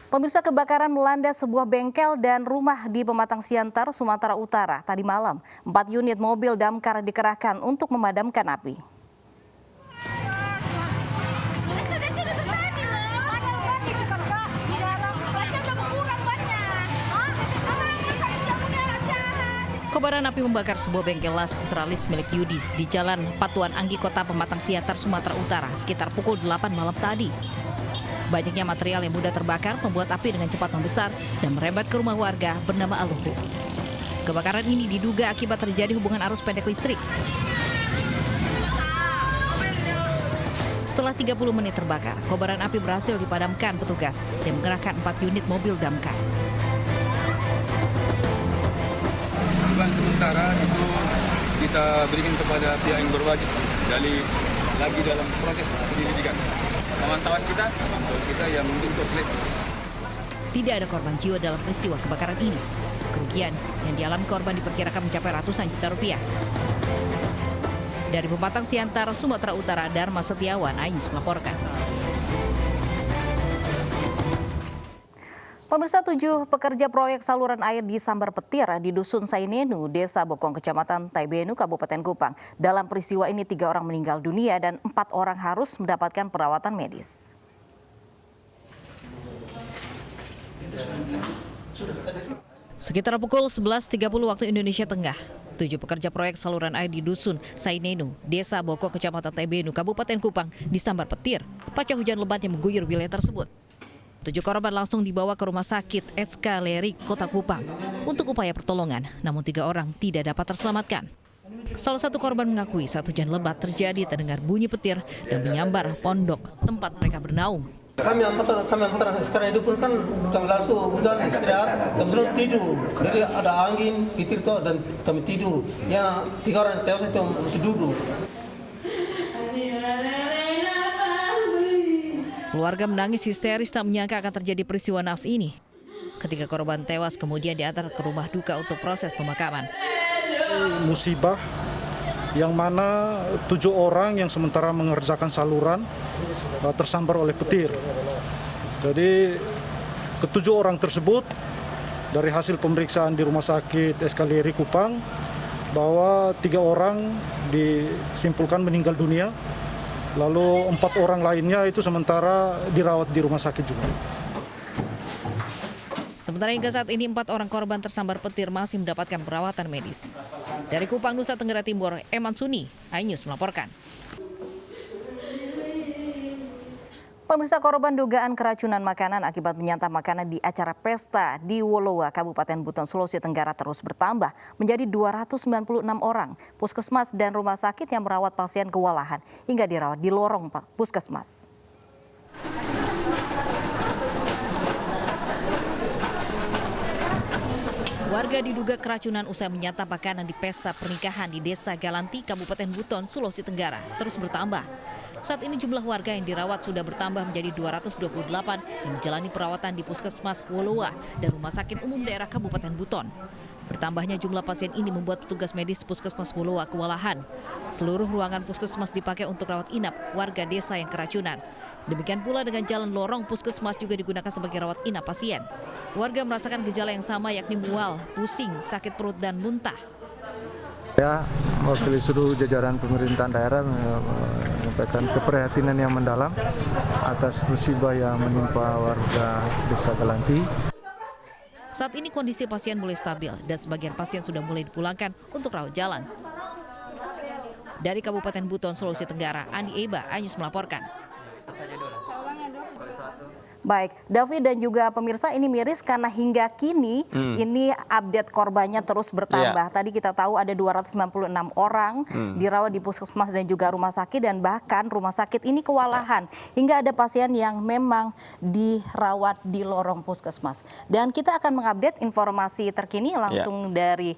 Pemirsa, kebakaran melanda sebuah bengkel dan rumah di Pematang Siantar, Sumatera Utara tadi malam. 4 unit mobil damkar dikerahkan untuk memadamkan api. Kobaran api membakar sebuah bengkel las teralis milik Yudi di Jalan Patuan Anggi, Kota Pematang Siantar, Sumatera Utara sekitar pukul 8 malam tadi. Banyaknya material yang mudah terbakar membuat api dengan cepat membesar dan merembet ke rumah warga bernama Aluhu. Kebakaran ini diduga akibat terjadi hubungan arus pendek listrik. Setelah 30 menit terbakar, kobaran api berhasil dipadamkan petugas yang mengerahkan 4 unit mobil damkar. Dugaan sementara itu kita berikan kepada pihak yang berwajib lagi dalam proses penyelidikan. Pemantauan kita yang mungkin koslet. Tidak ada korban jiwa dalam peristiwa kebakaran ini. Kerugian yang dialami korban diperkirakan mencapai ratusan juta rupiah. Dari Pematang Siantar, Sumatera Utara, Dharma Setiawan, Ainus melaporkan. Pemirsa, 7 pekerja proyek saluran air di Sambar Petir di Dusun Sainenu, Desa Bokong, Kecamatan Taibenu, Kabupaten Kupang. Dalam peristiwa ini 3 orang meninggal dunia dan 4 orang harus mendapatkan perawatan medis. Sekitar pukul 11.30 waktu Indonesia Tengah, 7 pekerja proyek saluran air di Dusun Sainenu, Desa Bokong, Kecamatan Taibenu, Kabupaten Kupang disambar petir pasca hujan lebat yang mengguyur wilayah tersebut. 7 korban langsung dibawa ke rumah sakit SK Lerik, Kota Kupang untuk upaya pertolongan, namun 3 orang tidak dapat terselamatkan. Salah satu korban mengakui saat hujan lebat terjadi terdengar bunyi petir dan menyambar pondok tempat mereka bernaung. Kami amatan sekarang itu pun kan kami langsung hujan istirahat, kami selalu tidur. Jadi ada angin, petir itu dan kami tidur. Ya 3 orang tewas itu masih duduk. Keluarga menangis histeris tak menyangka akan terjadi peristiwa naas ini. Ketika korban tewas kemudian diantar ke rumah duka untuk proses pemakaman. Musibah yang mana 7 orang yang sementara mengerjakan saluran tersambar oleh petir. Jadi ke-7 orang tersebut dari hasil pemeriksaan di Rumah Sakit SKLRI Kupang bahwa 3 orang disimpulkan meninggal dunia. Lalu 4 orang lainnya itu sementara dirawat di rumah sakit juga. Sementara hingga saat ini 4 orang korban tersambar petir masih mendapatkan perawatan medis. Dari Kupang, Nusa Tenggara Timur, Eman Suni, Ainus melaporkan. Pemirsa, korban dugaan keracunan makanan akibat menyantap makanan di acara pesta di Wolowa, Kabupaten Buton, Sulawesi Tenggara terus bertambah menjadi 296 orang. Puskesmas dan rumah sakit yang merawat pasien kewalahan hingga dirawat di lorong puskesmas. Warga diduga keracunan usai menyantap makanan di pesta pernikahan di Desa Galanti, Kabupaten Buton, Sulawesi Tenggara terus bertambah. Saat ini jumlah warga yang dirawat sudah bertambah menjadi 228 yang menjalani perawatan di Puskesmas Wolowa dan Rumah Sakit Umum Daerah Kabupaten Buton. Bertambahnya jumlah pasien ini membuat petugas medis Puskesmas Wolowa kewalahan. Seluruh ruangan puskesmas dipakai untuk rawat inap warga desa yang keracunan. Demikian pula dengan jalan lorong puskesmas juga digunakan sebagai rawat inap pasien. Warga merasakan gejala yang sama yakni mual, pusing, sakit perut, dan muntah. Ya, mewakili seluruh jajaran pemerintahan daerah menyampaikan keprihatinan yang mendalam atas musibah yang menimpa warga Desa Galanti. Saat ini kondisi pasien mulai stabil dan sebagian pasien sudah mulai dipulangkan untuk rawat jalan. Dari Kabupaten Buton, Sulawesi Tenggara, Andi Eba, Ainus melaporkan. Baik, David dan juga pemirsa, ini miris karena hingga kini ini update korbannya terus bertambah. Tadi kita tahu ada 296 orang dirawat di puskesmas dan juga rumah sakit, dan bahkan rumah sakit ini kewalahan hingga ada pasien yang memang dirawat di lorong puskesmas. Dan kita akan mengupdate informasi terkini langsung dari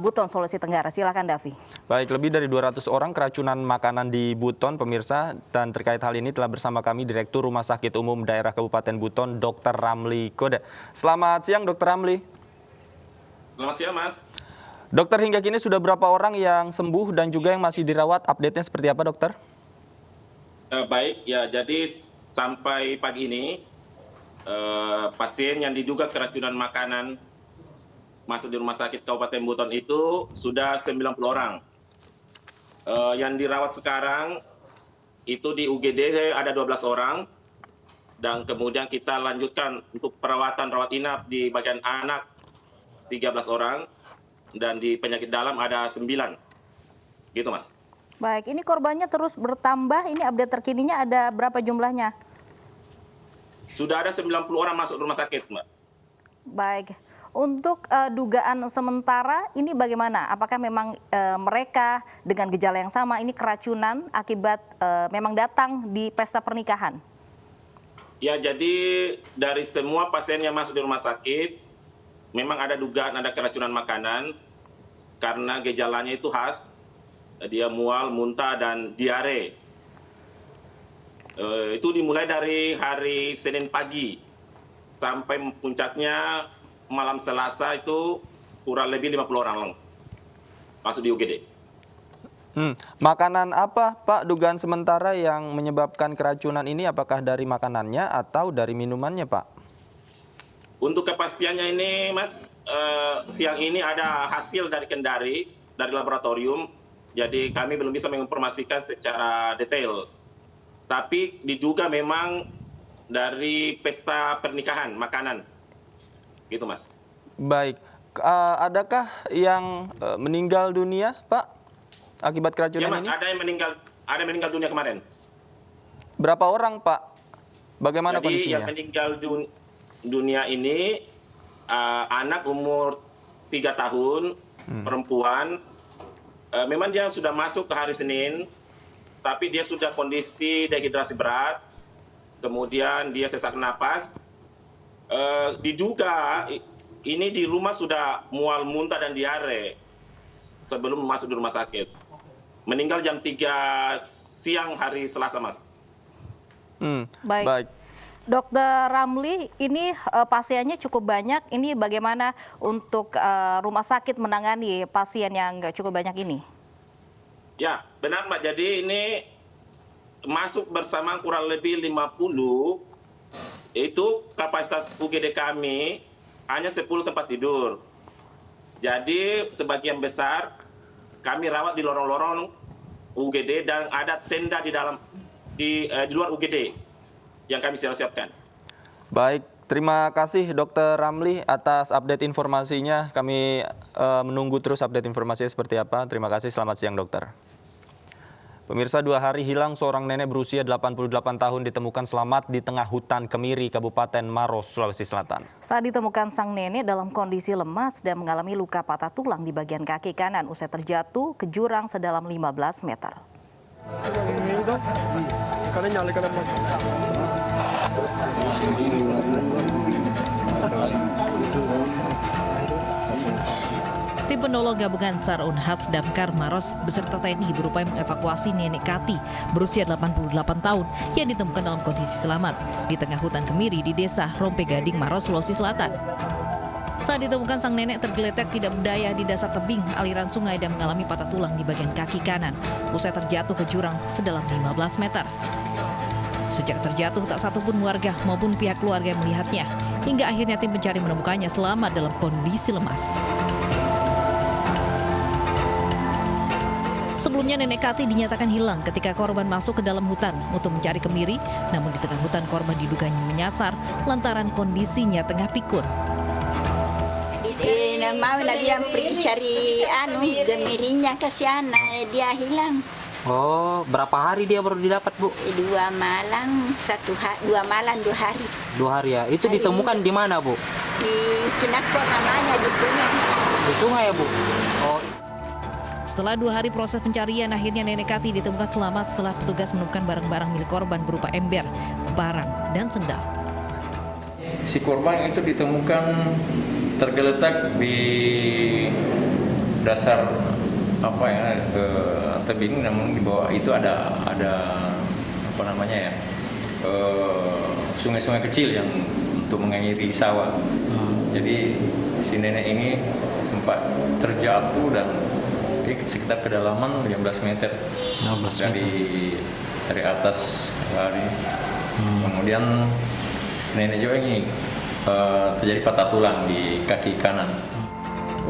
Buton, Sulawesi Tenggara. Silakan Davi. Baik, lebih dari 200 orang keracunan makanan di Buton, pemirsa, dan terkait hal ini telah bersama kami Direktur Rumah Sakit Umum Daerah Kabupaten Buton, Dr. Ramli Koda. Selamat siang, Dr. Ramli. Selamat siang, Mas. Dokter, hingga kini sudah berapa orang yang sembuh dan juga yang masih dirawat? Update-nya seperti apa, dokter? Baik, ya, jadi sampai pagi ini pasien yang diduga keracunan makanan masuk di rumah sakit Kabupaten Buton itu sudah 90 orang. Yang dirawat sekarang itu di UGD ada 12 orang, dan kemudian kita lanjutkan untuk perawatan rawat inap di bagian anak 13 orang, dan di penyakit dalam ada 9. Gitu, Mas. Baik, ini korbannya terus bertambah. Ini update terkininya ada berapa jumlahnya? Sudah ada 90 orang masuk rumah sakit, Mas. Baik. Untuk dugaan sementara ini bagaimana? Apakah memang mereka dengan gejala yang sama ini keracunan akibat memang datang di pesta pernikahan? Ya, jadi dari semua pasien yang masuk di rumah sakit, memang ada dugaan ada keracunan makanan karena gejalanya itu khas, dia mual, muntah, dan diare. Itu dimulai dari hari Senin pagi sampai puncaknya malam Selasa itu kurang lebih 50 orang masuk di UGD. Makanan apa, Pak, dugaan sementara yang menyebabkan keracunan ini? Apakah dari makanannya atau dari minumannya, Pak? Untuk kepastiannya ini, Mas, siang ini ada hasil dari Kendari, dari laboratorium, jadi kami belum bisa menginformasikan secara detail. Tapi diduga memang dari pesta pernikahan, makanan. Gitu, Mas. Baik, adakah yang meninggal dunia, Pak, akibat keracunan ya, Mas, ini? Ada yang meninggal dunia kemarin. Berapa orang, Pak? Bagaimana Jadi kondisinya? yang meninggal dunia ini anak umur 3 tahun, perempuan. Memang dia sudah masuk ke hari Senin, tapi dia sudah kondisi dehidrasi berat, kemudian dia sesak napas. Diduga ini di rumah sudah mual, muntah, dan diare sebelum masuk di rumah sakit. Meninggal jam 3 siang hari Selasa, Mas. Baik. Dokter Ramli, ini pasiennya cukup banyak. Ini bagaimana untuk rumah sakit menangani pasien yang cukup banyak ini? Ya, benar, Mbak. Jadi ini masuk bersama kurang lebih 50. Itu kapasitas UGD kami hanya 10 tempat tidur. Jadi sebagian besar kami rawat di lorong-lorong UGD dan ada tenda di luar UGD yang kami siapkan. Baik, terima kasih Dr. Ramli atas update informasinya. Kami menunggu terus update informasinya seperti apa. Terima kasih, selamat siang dokter. Pemirsa, 2 hari hilang seorang nenek berusia 88 tahun ditemukan selamat di tengah hutan Kemiri, Kabupaten Maros, Sulawesi Selatan. Saat ditemukan, sang nenek dalam kondisi lemas dan mengalami luka patah tulang di bagian kaki kanan usai terjatuh ke jurang sedalam 15 meter. Tim penolong gabungan SAR Unhas Damkar Maros beserta TNI berupaya mengevakuasi nenek Kati berusia 88 tahun yang ditemukan dalam kondisi selamat di tengah hutan Kemiri di desa Rompe Gading, Maros, Sulawesi Selatan. Saat ditemukan, sang nenek tergeletak tidak berdaya di dasar tebing aliran sungai dan mengalami patah tulang di bagian kaki kanan usai terjatuh ke jurang sedalam 15 meter. Sejak terjatuh, tak satupun warga maupun pihak keluarga yang melihatnya, hingga akhirnya tim pencari menemukannya selamat dalam kondisi lemas. Sebelumnya nenek Kati dinyatakan hilang ketika korban masuk ke dalam hutan untuk mencari kemiri, namun di tengah hutan korban diduga menyasar lantaran kondisinya tengah pikun. Mau dia pergi cari kemirinya ke sana, dia hilang. Oh, berapa hari dia baru didapat, Bu? 2 malam, 2 malam 2 hari. 2 hari ya. Itu hari ditemukan di mana, Bu? Di Kinako namanya, di sungai. Di sungai ya, Bu? Oh. Setelah 2 hari proses pencarian, akhirnya nenek Kati ditemukan selamat setelah petugas menemukan barang-barang milik korban berupa ember, parang, dan sendal. Si korban itu ditemukan tergeletak di dasar tebing, namun di bawah itu ada sungai-sungai kecil yang untuk mengairi sawah. Jadi si nenek ini sempat terjatuh dan sekitar kedalaman 15 meter dari atas. Kemudian si nenek juga ini terjadi patah tulang di kaki kanan.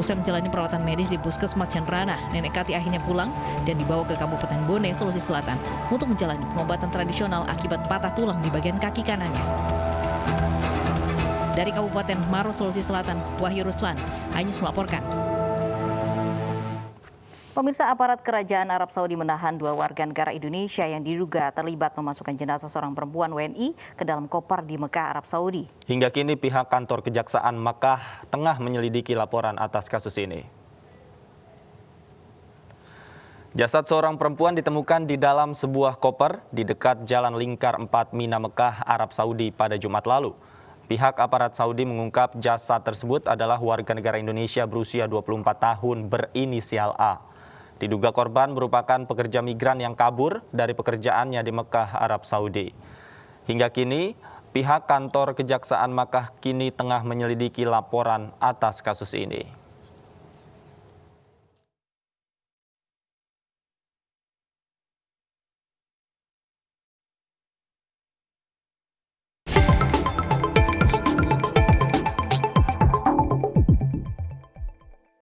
Usai menjalani perawatan medis di Puskesmas Cenrana, Nenek Kati akhirnya pulang dan dibawa ke Kabupaten Bone, Sulawesi Selatan untuk menjalani pengobatan tradisional akibat patah tulang di bagian kaki kanannya. Dari Kabupaten Maros, Sulawesi Selatan, Wahyu Ruslan, iNews melaporkan. Pemirsa, aparat kerajaan Arab Saudi menahan 2 warga negara Indonesia yang diduga terlibat memasukkan jenazah seorang perempuan WNI ke dalam koper di Mekah, Arab Saudi. Hingga kini pihak kantor Kejaksaan Makkah tengah menyelidiki laporan atas kasus ini. Jasad seorang perempuan ditemukan di dalam sebuah koper di dekat Jalan Lingkar 4 Mina, Mekah, Arab Saudi pada Jumat lalu. Pihak aparat Saudi mengungkap jasad tersebut adalah warga negara Indonesia berusia 24 tahun berinisial A. Diduga korban merupakan pekerja migran yang kabur dari pekerjaannya di Mekah, Arab Saudi. Hingga kini, pihak kantor Kejaksaan Makkah kini tengah menyelidiki laporan atas kasus ini.